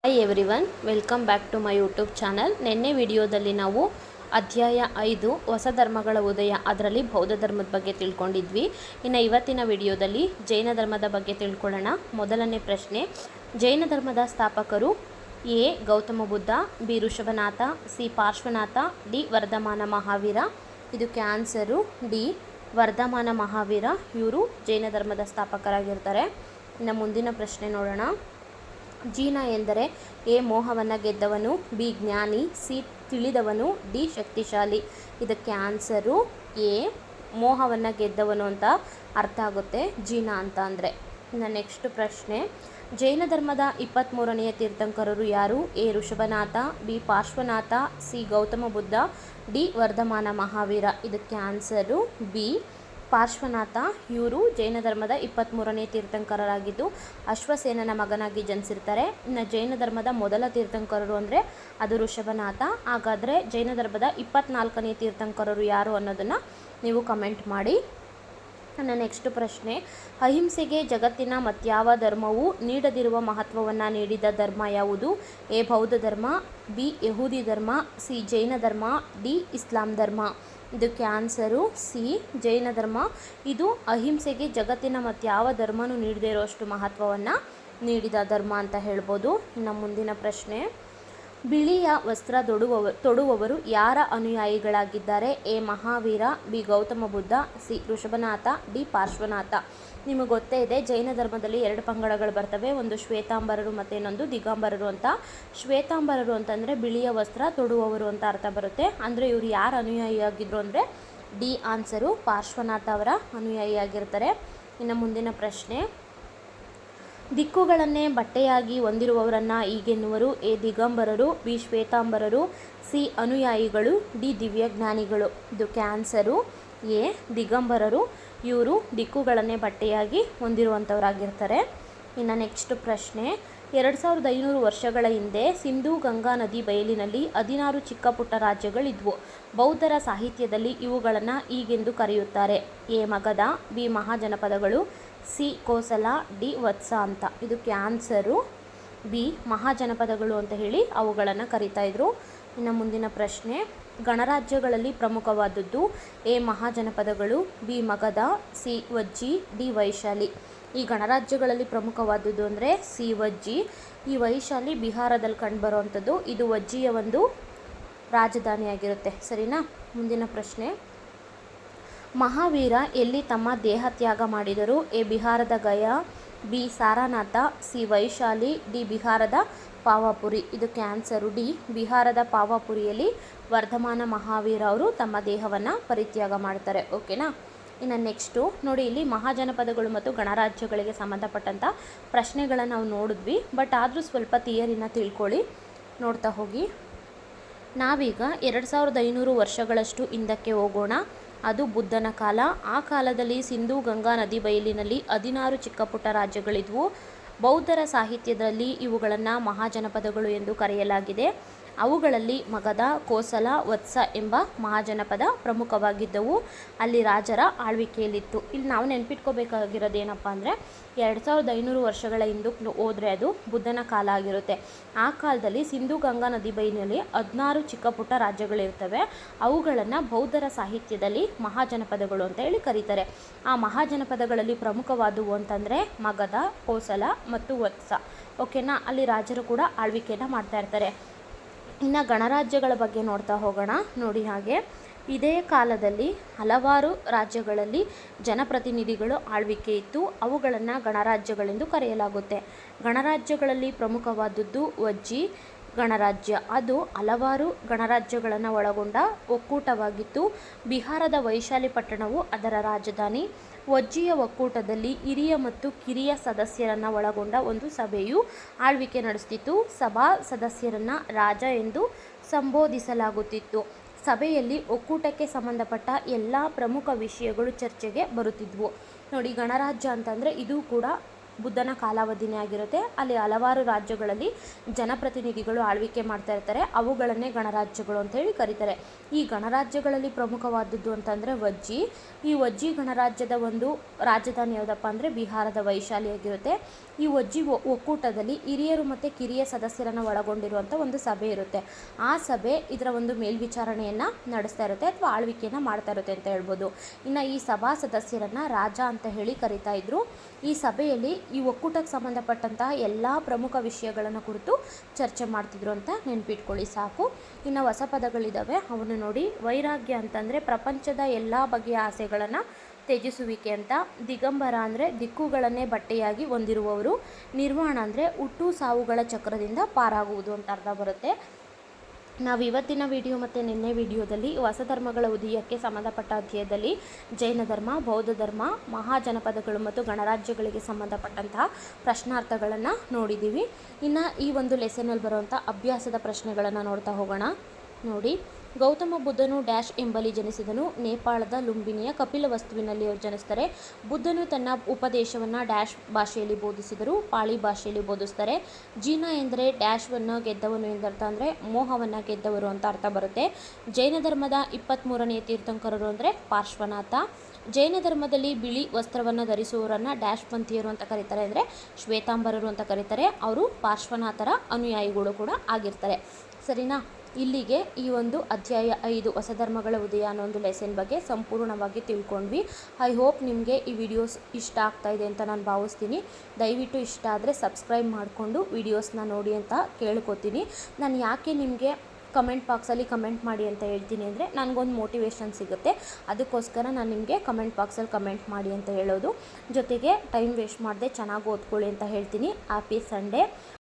Hi everyone, welcome back to my YouTube channel. ನಿನ್ನೆ ವಿಡಿಯೋದಲ್ಲಿ ನಾವು ಅಧ್ಯಾಯ 5 ಹೊಸ ಧರ್ಮಗಳ ಉದಯ ಅದರಲ್ಲಿ ಬೌದ್ಧ ಧರ್ಮದ ಬಗ್ಗೆ ತಿಳ್ಕೊಂಡಿದ್ವಿ. ಇನ್ನು ಇವತ್ತಿನ ವಿಡಿಯೋದಲ್ಲಿ ಜೈನ ಧರ್ಮದ ಬಗ್ಗೆ ತಿಳ್ಕೊಳ್ಳೋಣ. ಮೊದಲನೇ ಪ್ರಶ್ನೆ, ಜೈನ ಧರ್ಮದ ಸ್ಥಾಪಕರು A Gautama Buddha, B Rishabhanatha, C Parshvanatha, D Vardhamana Mahavira. ಇದಕ್ಕೆ ಆನ್ಸರು ಡಿ ವರ್ಧಮಾನ ಮಹಾವೀರ. ಇವರು ಜೈನ ಧರ್ಮದ ಸ್ಥಾಪಕರಾಗಿರ್ತಾರೆ. ಇನ್ನು ಮುಂದಿನ ಪ್ರಶ್ನೆ ನೋಡೋಣ. ಜೀನ ಎಂದರೆ ಎ ಮೋಹವನ್ನು ಗೆದ್ದವನು, ಬಿ ಜ್ಞಾನಿ, ಸಿ ತಿಳಿದವನು, ಡಿ ಶಕ್ತಿಶಾಲಿ. ಇದಕ್ಕೆ ಆನ್ಸರು ಎ ಮೋಹವನ್ನು ಗೆದ್ದವನು ಅಂತ ಅರ್ಥ ಆಗುತ್ತೆ ಜೀನ ಅಂತ ಅಂದರೆ. ಇನ್ನು ನೆಕ್ಸ್ಟ್ ಪ್ರಶ್ನೆ, ಜೈನ ಧರ್ಮದ 23ನೆಯ ತೀರ್ಥಂಕರರು ಯಾರು? A Rishabhanatha, B Parshvanatha, C Gautama Buddha, D Vardhamana Mahavira. ಇದಕ್ಕೆ ಆನ್ಸರು ಬಿ ಪಾರ್ಶ್ವನಾಥ. ಇವರು ಜೈನ ಧರ್ಮದ 23ನೇ ತೀರ್ಥಂಕರರಾಗಿದ್ದು ಅಶ್ವಸೇನನ ಮಗನಾಗಿ ಜನಿಸಿರ್ತಾರೆ. ಇನ್ನು ಜೈನ ಧರ್ಮದ ಮೊದಲ ತೀರ್ಥಂಕರರು ಅಂದರೆ ಅದು ಋಷಭನಾಥ. ಹಾಗಾದರೆ ಜೈನ ಧರ್ಮದ 24ನೇ ತೀರ್ಥಂಕರರು ಯಾರು ಅನ್ನೋದನ್ನು ನೀವು ಕಮೆಂಟ್ ಮಾಡಿ. ನನ್ನ ನೆಕ್ಸ್ಟ್ ಪ್ರಶ್ನೆ, ಅಹಿಂಸೆಗೆ ಜಗತ್ತಿನ ಮತ್ಯಾವ ಧರ್ಮವು ನೀಡದಿರುವ ಮಹತ್ವವನ್ನು ನೀಡಿದ ಧರ್ಮ ಯಾವುದು? ಎ ಬೌದ್ಧ ಧರ್ಮ, ಬಿ ಯಹೂದಿ ಧರ್ಮ, ಸಿ ಜೈನ ಧರ್ಮ, ಡಿ ಇಸ್ಲಾಂ ಧರ್ಮ. ಇದಕ್ಕೆ ಆನ್ಸರು ಸಿ ಜೈನ ಧರ್ಮ. ಇದು ಅಹಿಂಸೆಗೆ ಜಗತ್ತಿನ ಮತ್ಯಾವ ಧರ್ಮನೂ ನೀಡದೇ ಇರೋಷ್ಟು ಮಹತ್ವವನ್ನು ನೀಡಿದ ಧರ್ಮ ಅಂತ ಹೇಳ್ಬೋದು. ಇನ್ನು ಮುಂದಿನ ಪ್ರಶ್ನೆ, ಬಿಳಿಯ ವಸ್ತ್ರ ತೊಡುವವರು ಯಾರ ಅನುಯಾಯಿಗಳಾಗಿದ್ದಾರೆ? A Mahavira, B Gautama Buddha, C Rishabhanatha, D Parshvanatha. ನಿಮಗೆ ಗೊತ್ತೇ ಇದೆ, ಜೈನ ಧರ್ಮದಲ್ಲಿ 2 ಪಂಗಡಗಳು ಬರ್ತವೆ. ಒಂದು ಶ್ವೇತಾಂಬರರು ಮತ್ತು ಇನ್ನೊಂದು ದಿಗಂಬರರು ಅಂತ. ಶ್ವೇತಾಂಬರರು ಅಂತಂದರೆ ಬಿಳಿಯ ವಸ್ತ್ರ ತೊಡುವವರು ಅಂತ ಅರ್ಥ ಬರುತ್ತೆ. ಅಂದರೆ ಇವರು ಯಾರ ಅನುಯಾಯಿಯಾಗಿದ್ದರು ಅಂದರೆ ಡಿ ಆನ್ಸರು ಪಾರ್ಶ್ವನಾಥ ಅವರ ಅನುಯಾಯಿಯಾಗಿರ್ತಾರೆ. ಇನ್ನು ಮುಂದಿನ ಪ್ರಶ್ನೆ, ದಿಕ್ಕುಗಳನ್ನೇ ಬಟ್ಟೆಯಾಗಿ ಹೊಂದಿರುವವರನ್ನು ಹೀಗೆನ್ನುವರು? ಎ ದಿಗಂಬರರು, ಬಿ ಶ್ವೇತಾಂಬರರು, ಸಿ ಅನುಯಾಯಿಗಳು, ಡಿ ದಿವ್ಯಜ್ಞಾನಿಗಳು. ಇದಕ್ಕೆ ಆನ್ಸರು ಎ ದಿಗಂಬರರು. ಇವರು ದಿಕ್ಕುಗಳನ್ನೇ ಬಟ್ಟೆಯಾಗಿ ಹೊಂದಿರುವಂಥವರಾಗಿರ್ತಾರೆ. ಇನ್ನು ನೆಕ್ಸ್ಟ್ ಪ್ರಶ್ನೆ, 2500 ವರ್ಷಗಳ ಹಿಂದೆ ಸಿಂಧೂ ಗಂಗಾ ನದಿ ಬಯಲಿನಲ್ಲಿ 16 ಚಿಕ್ಕ ಪುಟ್ಟ ರಾಜ್ಯಗಳಿದ್ವು. ಬೌದ್ಧರ ಸಾಹಿತ್ಯದಲ್ಲಿ ಇವುಗಳನ್ನು ಹೀಗೆಂದು ಕರೆಯುತ್ತಾರೆ? ಎ ಮಗಧ, ಬಿ ಮಹಾಜನಪದಗಳು, ಸಿ ಕೋಸಲ, ಡಿ ವತ್ಸ ಅಂತ. ಇದಕ್ಕೆ ಆನ್ಸರು ಬಿ ಮಹಾಜನಪದಗಳು ಅಂತ ಹೇಳಿ ಅವುಗಳನ್ನು ಕರೀತಾಯಿದ್ರು. ಇನ್ನು ಮುಂದಿನ ಪ್ರಶ್ನೆ, ಗಣರಾಜ್ಯಗಳಲ್ಲಿ ಪ್ರಮುಖವಾದದ್ದು? ಎ ಮಹಾಜನಪದಗಳು, B Magadha, C Vajji, D Vaishali. ಈ ಗಣರಾಜ್ಯಗಳಲ್ಲಿ ಪ್ರಮುಖವಾದದ್ದು ಅಂದರೆ ಸಿ ವಜ್ಜಿ. ಈ ವೈಶಾಲಿ ಬಿಹಾರದಲ್ಲಿ ಕಂಡುಬರುವಂಥದ್ದು. ಇದು ವಜ್ಜಿಯ ಒಂದು ರಾಜಧಾನಿಯಾಗಿರುತ್ತೆ. ಸರಿನಾ? ಮುಂದಿನ ಪ್ರಶ್ನೆ, ಮಹಾವೀರ ಎಲ್ಲಿ ತಮ್ಮ ದೇಹ ತ್ಯಾಗ ಮಾಡಿದರು? ಎ ಬಿಹಾರದ Gaya, B Sarnath, C Vaishali, D ಬಿಹಾರದ ಪಾವಾಪುರಿ. ಇದಕ್ಕೆ ಆನ್ಸರು ಡಿ ಬಿಹಾರದ ಪಾವಾಪುರಿಯಲ್ಲಿ ವರ್ಧಮಾನ ಮಹಾವೀರ ಅವರು ತಮ್ಮ ದೇಹವನ್ನು ಪರಿತ್ಯಾಗ ಮಾಡ್ತಾರೆ. ಓಕೆನಾ? ಇನ್ನು ನೆಕ್ಸ್ಟು ನೋಡಿ, ಇಲ್ಲಿ ಮಹಾಜನಪದಗಳು ಮತ್ತು ಗಣರಾಜ್ಯಗಳಿಗೆ ಸಂಬಂಧಪಟ್ಟಂಥ ಪ್ರಶ್ನೆಗಳನ್ನು ನಾವು ನೋಡಿದ್ವಿ. ಬಟ್ ಆದರೂ ಸ್ವಲ್ಪ ಥಿಯರಿನ ತಿಳ್ಕೊಳ್ಳಿ, ನೋಡ್ತಾ ಹೋಗಿ. ನಾವೀಗ 2500 ವರ್ಷಗಳಷ್ಟು ಹಿಂದಕ್ಕೆ ಹೋಗೋಣ. ಅದು ಬುದ್ಧನ ಕಾಲ. ಆ ಕಾಲದಲ್ಲಿ ಸಿಂಧೂ ಗಂಗಾ ನದಿ ಬಯಲಿನಲ್ಲಿ 16 ಚಿಕ್ಕ ಪುಟ್ಟ ರಾಜ್ಯಗಳಿದ್ವು. ಬೌದ್ಧರ ಸಾಹಿತ್ಯದಲ್ಲಿ ಇವುಗಳನ್ನು ಮಹಾಜನಪದಗಳು ಎಂದು ಕರೆಯಲಾಗಿದೆ. ಅವುಗಳಲ್ಲಿ ಮಗಧ, ಕೋಸಲ, ವತ್ಸ ಎಂಬ ಮಹಾಜನಪದ ಪ್ರಮುಖವಾಗಿದ್ದವು. ಅಲ್ಲಿ ರಾಜರ ಆಳ್ವಿಕೆಯಲ್ಲಿತ್ತು. ಇಲ್ಲಿ ನಾವು ನೆನ್ಪಿಟ್ಕೋಬೇಕಾಗಿರೋದು ಏನಪ್ಪ ಅಂದರೆ 2500 ವರ್ಷಗಳ ಹಿಂದಕ್ಕೆ ಹೋದರೆ ಅದು ಬುದ್ಧನ ಕಾಲ ಆಗಿರುತ್ತೆ. ಆ ಕಾಲದಲ್ಲಿ ಸಿಂಧೂ ಗಂಗಾ ನದಿ ಬಯಲಿನಲ್ಲಿ 16 ಚಿಕ್ಕ ಪುಟ್ಟ ರಾಜ್ಯಗಳಿರ್ತವೆ. ಅವುಗಳನ್ನು ಬೌದ್ಧರ ಸಾಹಿತ್ಯದಲ್ಲಿ ಮಹಾಜನಪದಗಳು ಅಂತ ಹೇಳಿ ಕರೀತಾರೆ. ಆ ಮಹಾಜನಪದಗಳಲ್ಲಿ ಪ್ರಮುಖವಾದವು ಅಂತಂದರೆ ಮಗಧ, ಕೋಸಲ ಮತ್ತು ವತ್ಸ. ಓಕೆನಾ? ಅಲ್ಲಿ ರಾಜರು ಕೂಡ ಆಳ್ವಿಕೆಯನ್ನು ಮಾಡ್ತಾ ಇರ್ತಾರೆ. ಇನ್ನು ಗಣರಾಜ್ಯಗಳ ಬಗ್ಗೆ ನೋಡ್ತಾ ಹೋಗೋಣ. ನೋಡಿ, ಹಾಗೆ ಇದೇ ಕಾಲದಲ್ಲಿ ಹಲವಾರು ರಾಜ್ಯಗಳಲ್ಲಿ ಜನಪ್ರತಿನಿಧಿಗಳು ಆಳ್ವಿಕೆ ಇತ್ತು. ಅವುಗಳನ್ನು ಗಣರಾಜ್ಯಗಳೆಂದು ಕರೆಯಲಾಗುತ್ತೆ. ಗಣರಾಜ್ಯಗಳಲ್ಲಿ ಪ್ರಮುಖವಾದದ್ದು ವಜ್ಜಿ ಗಣರಾಜ್ಯ. ಅದು ಹಲವಾರು ಗಣರಾಜ್ಯಗಳನ್ನು ಒಳಗೊಂಡ ಒಕ್ಕೂಟವಾಗಿತ್ತು. ಬಿಹಾರದ ವೈಶಾಲಿ ಪಟ್ಟಣವು ಅದರ ರಾಜಧಾನಿ. ವಜ್ಜಿಯ ಒಕ್ಕೂಟದಲ್ಲಿ ಹಿರಿಯ ಮತ್ತು ಕಿರಿಯ ಸದಸ್ಯರನ್ನು ಒಳಗೊಂಡ ಒಂದು ಸಭೆಯು ಆಳ್ವಿಕೆ ನಡೆಸುತ್ತಿತ್ತು. ಸಭಾ ಸದಸ್ಯರನ್ನು ರಾಜ ಎಂದು ಸಂಬೋಧಿಸಲಾಗುತ್ತಿತ್ತು. ಸಭೆಯಲ್ಲಿ ಒಕ್ಕೂಟಕ್ಕೆ ಸಂಬಂಧಪಟ್ಟ ಎಲ್ಲ ಪ್ರಮುಖ ವಿಷಯಗಳು ಚರ್ಚೆಗೆ ಬರುತ್ತಿದ್ವು. ನೋಡಿ, ಗಣರಾಜ್ಯ ಅಂತಂದರೆ ಇದು ಕೂಡ ಬುದ್ಧನ ಕಾಲಾವಧಿನೇ ಆಗಿರುತ್ತೆ. ಅಲ್ಲಿ ಹಲವಾರು ರಾಜ್ಯಗಳಲ್ಲಿ ಜನಪ್ರತಿನಿಧಿಗಳು ಆಳ್ವಿಕೆ ಮಾಡ್ತಾ ಇರ್ತಾರೆ. ಅವುಗಳನ್ನೇ ಗಣರಾಜ್ಯಗಳು ಅಂತ ಹೇಳಿ ಕರೀತಾರೆ. ಈ ಗಣರಾಜ್ಯಗಳಲ್ಲಿ ಪ್ರಮುಖವಾದದ್ದು ಅಂತಂದರೆ ವಜ್ಜಿ. ಈ ವಜ್ಜಿ ಗಣರಾಜ್ಯದ ಒಂದು ರಾಜಧಾನಿ ಯಾವುದಪ್ಪ ಅಂದರೆ ಬಿಹಾರದ ವೈಶಾಲಿಯಾಗಿರುತ್ತೆ. ಈ ವಜ್ಜಿ ಒಕ್ಕೂಟದಲ್ಲಿ ಹಿರಿಯರು ಮತ್ತು ಕಿರಿಯ ಸದಸ್ಯರನ್ನು ಒಳಗೊಂಡಿರುವಂಥ ಒಂದು ಸಭೆ ಇರುತ್ತೆ. ಆ ಸಭೆ ಇದರ ಒಂದು ಮೇಲ್ವಿಚಾರಣೆಯನ್ನು ನಡೆಸ್ತಾ ಇರುತ್ತೆ ಅಥವಾ ಆಳ್ವಿಕೆಯನ್ನು ಮಾಡ್ತಾ ಇರುತ್ತೆ ಅಂತ ಹೇಳ್ಬೋದು. ಇನ್ನು ಈ ಸಭಾ ಸದಸ್ಯರನ್ನು ರಾಜ ಅಂತ ಹೇಳಿ ಕರಿತಾ ಇದ್ರು. ಈ ಸಭೆಯಲ್ಲಿ ಈ ಒಕ್ಕೂಟಕ್ಕೆ ಸಂಬಂಧಪಟ್ಟಂತಹ ಎಲ್ಲ ಪ್ರಮುಖ ವಿಷಯಗಳನ್ನು ಕುರಿತು ಚರ್ಚೆ ಮಾಡ್ತಿದ್ರು ಅಂತ ನೆನ್ಪಿಟ್ಕೊಳ್ಳಿ ಸಾಕು. ಇನ್ನು ಹೊಸ ಪದಗಳಿದ್ದಾವೆ, ಅವನ್ನು ನೋಡಿ. ವೈರಾಗ್ಯ ಅಂತಂದರೆ ಪ್ರಪಂಚದ ಎಲ್ಲ ಬಗೆಯ ಆಸೆಗಳನ್ನು ತ್ಯಜಿಸುವಿಕೆ ಅಂತ. ದಿಗಂಬರ ಅಂದರೆ ದಿಕ್ಕುಗಳನ್ನೇ ಬಟ್ಟೆಯಾಗಿ ಹೊಂದಿರುವವರು. ನಿರ್ವಾಣ ಅಂದರೆ ಹುಟ್ಟು ಸಾವುಗಳ ಚಕ್ರದಿಂದ ಪಾರಾಗುವುದು ಅಂತ ಅರ್ಥ ಬರುತ್ತೆ. ನಾವು ಇವತ್ತಿನ ವಿಡಿಯೋ ಮತ್ತು ನಿನ್ನೆ ವಿಡಿಯೋದಲ್ಲಿ ಹೊಸ ಧರ್ಮಗಳ ಉದಯಕ್ಕೆ ಸಂಬಂಧಪಟ್ಟ ಅಧ್ಯಾಯದಲ್ಲಿ ಜೈನ ಧರ್ಮ, ಬೌದ್ಧ ಧರ್ಮ, ಮಹಾಜನಪದಗಳು ಮತ್ತು ಗಣರಾಜ್ಯಗಳಿಗೆ ಸಂಬಂಧಪಟ್ಟಂತಹ ಪ್ರಶ್ನಾರ್ಥಗಳನ್ನು ನೋಡಿದ್ದೀವಿ. ಇನ್ನು ಈ ಒಂದು ಲೆಸನಲ್ಲಿ ಬರುವಂಥ ಅಭ್ಯಾಸದ ಪ್ರಶ್ನೆಗಳನ್ನು ನೋಡ್ತಾ ಹೋಗೋಣ. ನೋಡಿ, ಗೌತಮ ಬುದ್ಧನು ಡ್ಯಾಶ್ ಎಂಬಲ್ಲಿ ಜನಿಸಿದನು. ನೇಪಾಳದ ಲುಂಬಿನಿಯ ಕಪಿಲವಸ್ತುವಿನಲ್ಲಿ ಅವರು ಜನಿಸ್ತಾರೆ. ಬುದ್ಧನು ತನ್ನ ಉಪದೇಶವನ್ನು ಡ್ಯಾಶ್ ಭಾಷೆಯಲ್ಲಿ ಬೋಧಿಸಿದರು, ಪಾಳಿ ಭಾಷೆಯಲ್ಲಿ ಬೋಧಿಸ್ತಾರೆ. ಜೀನ ಎಂದರೆ ಡ್ಯಾಶ್ವನ್ನು ಗೆದ್ದವನು ಎಂದರ್ಥ, ಅಂದರೆ ಮೋಹವನ್ನು ಗೆದ್ದವರು ಅಂತ ಅರ್ಥ ಬರುತ್ತೆ. ಜೈನ ಧರ್ಮದ 23ನೇ ತೀರ್ಥಂಕರರು ಅಂದರೆ ಪಾರ್ಶ್ವನಾಥ. ಜೈನ ಧರ್ಮದಲ್ಲಿ ಬಿಳಿ ವಸ್ತ್ರವನ್ನು ಧರಿಸುವವರನ್ನು ಡ್ಯಾಶ್ ಪಂಥೀಯರು ಅಂತ ಕರೀತಾರೆ, ಅಂದರೆ ಶ್ವೇತಾಂಬರರು ಅಂತ ಕರೀತಾರೆ. ಅವರು ಪಾರ್ಶ್ವನಾಥರ ಅನುಯಾಯಿಗಳು ಕೂಡ ಆಗಿರ್ತಾರೆ. ಸರಿನಾ? ಇಲ್ಲಿಗೆ ಈ ಒಂದು ಅಧ್ಯಾಯ 5 ಹೊಸ ಧರ್ಮಗಳ ಉದಯ ಅನ್ನೋ ಒಂದು ಲೆಸನ್ ಬಗ್ಗೆ ಸಂಪೂರ್ಣವಾಗಿ ತಿಳ್ಕೊಂಡ್ವಿ. ಐ ಹೋಪ್ ನಿಮಗೆ ಈ ವಿಡಿಯೋಸ್ ಇಷ್ಟ ಆಗ್ತಾ ಇದೆ ಅಂತ ನಾನು ಭಾವಿಸ್ತೀನಿ. ದಯವಿಟ್ಟು ಇಷ್ಟ ಆದರೆ ಸಬ್ಸ್ಕ್ರೈಬ್ ಮಾಡಿಕೊಂಡು ವಿಡಿಯೋಸ್ನ ನೋಡಿ ಅಂತ ಕೇಳ್ಕೊತೀನಿ. ನಾನು ಯಾಕೆ ನಿಮಗೆ ಕಮೆಂಟ್ ಬಾಕ್ಸಲ್ಲಿ ಕಮೆಂಟ್ ಮಾಡಿ ಅಂತ ಹೇಳ್ತೀನಿ ಅಂದರೆ ನನಗೊಂದು ಮೋಟಿವೇಶನ್ ಸಿಗುತ್ತೆ. ಅದಕ್ಕೋಸ್ಕರ ನಾನು ನಿಮಗೆ ಕಮೆಂಟ್ ಬಾಕ್ಸಲ್ಲಿ ಕಮೆಂಟ್ ಮಾಡಿ ಅಂತ ಹೇಳೋದು. ಜೊತೆಗೆ ಟೈಮ್ ವೇಸ್ಟ್ ಮಾಡದೆ ಚೆನ್ನಾಗಿ ಓದ್ಕೊಳ್ಳಿ ಅಂತ ಹೇಳ್ತೀನಿ. Happy Sunday.